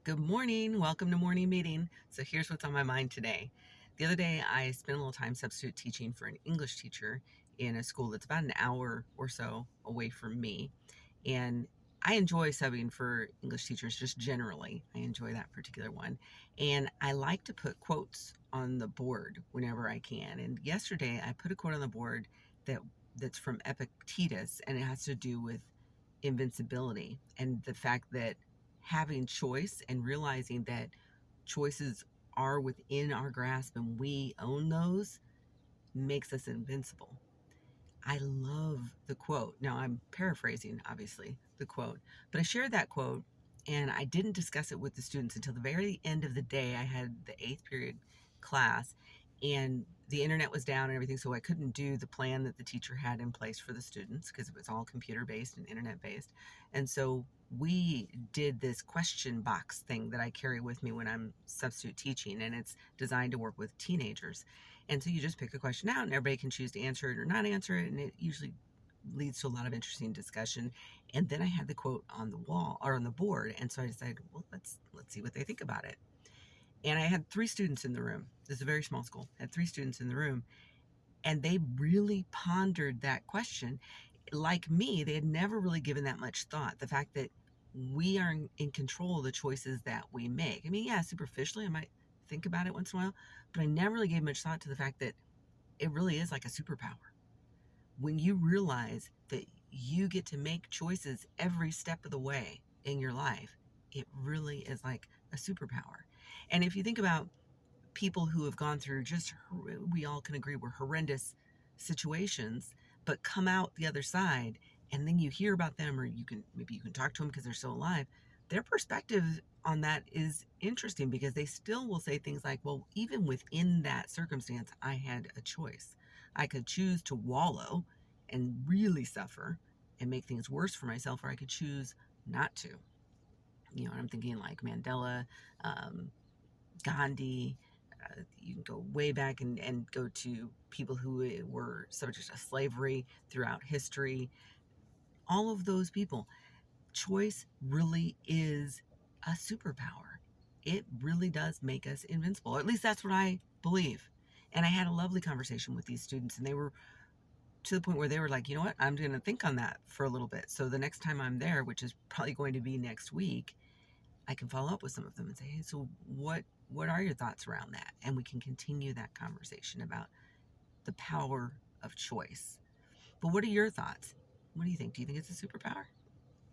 Good morning. Welcome to morning meeting. So here's what's on my mind today. The other day, I spent a little time substitute teaching for an English teacher in a school that's about an hour or so away from me. And I enjoy subbing for English teachers just generally. I enjoy that particular one. And I like to put quotes on the board whenever I can. And yesterday, I put a quote on the board that's from Epictetus, and it has to do with invincibility and the fact that having choice and realizing that choices are within our grasp and we own those makes us invincible. I love the quote. Now, I'm paraphrasing, obviously, the quote, but I shared that quote and I didn't discuss it with the students until the very end of the day. I had the eighth period class and the internet was down and everything, so I couldn't do the plan that the teacher had in place for the students because it was all computer based and internet based. And so we did this question box thing that I carry with me when I'm substitute teaching, and it's designed to work with teenagers. And so you just pick a question out and everybody can choose to answer it or not answer it. And it usually leads to a lot of interesting discussion. And then I had the quote on the wall or on the board. And so I decided, well, let's see what they think about it. And I had three students in the room. This is a very small school. I had three students in the room. And they really pondered that question. Like me, they had never really given that much thought. The fact that we are in control of the choices that we make. I mean, yeah, superficially, I might think about it once in a while, but I never really gave much thought to the fact that it really is like a superpower. When you realize that you get to make choices every step of the way in your life, it really is like a superpower. And if you think about people who have gone through just, we all can agree, were horrendous situations, but come out the other side, and then you hear about them, or maybe you can talk to them because they're still alive. Their perspective on that is interesting because they still will say things like, well, even within that circumstance, I had a choice. I could choose to wallow and really suffer and make things worse for myself, or I could choose not to. And I'm thinking like Mandela, Gandhi. You can go way back and go to people who were subject to slavery throughout history. All of those people. Choice really is a superpower. It really does make us invincible. Or at least that's what I believe. And I had a lovely conversation with these students, and they were to the point where they were like, you know what, I'm going to think on that for a little bit. So the next time I'm there, which is probably going to be next week, I can follow up with some of them and say, hey, so what are your thoughts around that? And we can continue that conversation about the power of choice. But what are your thoughts? What do you think? Do you think it's a superpower?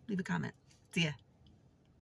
Leave a comment. See ya.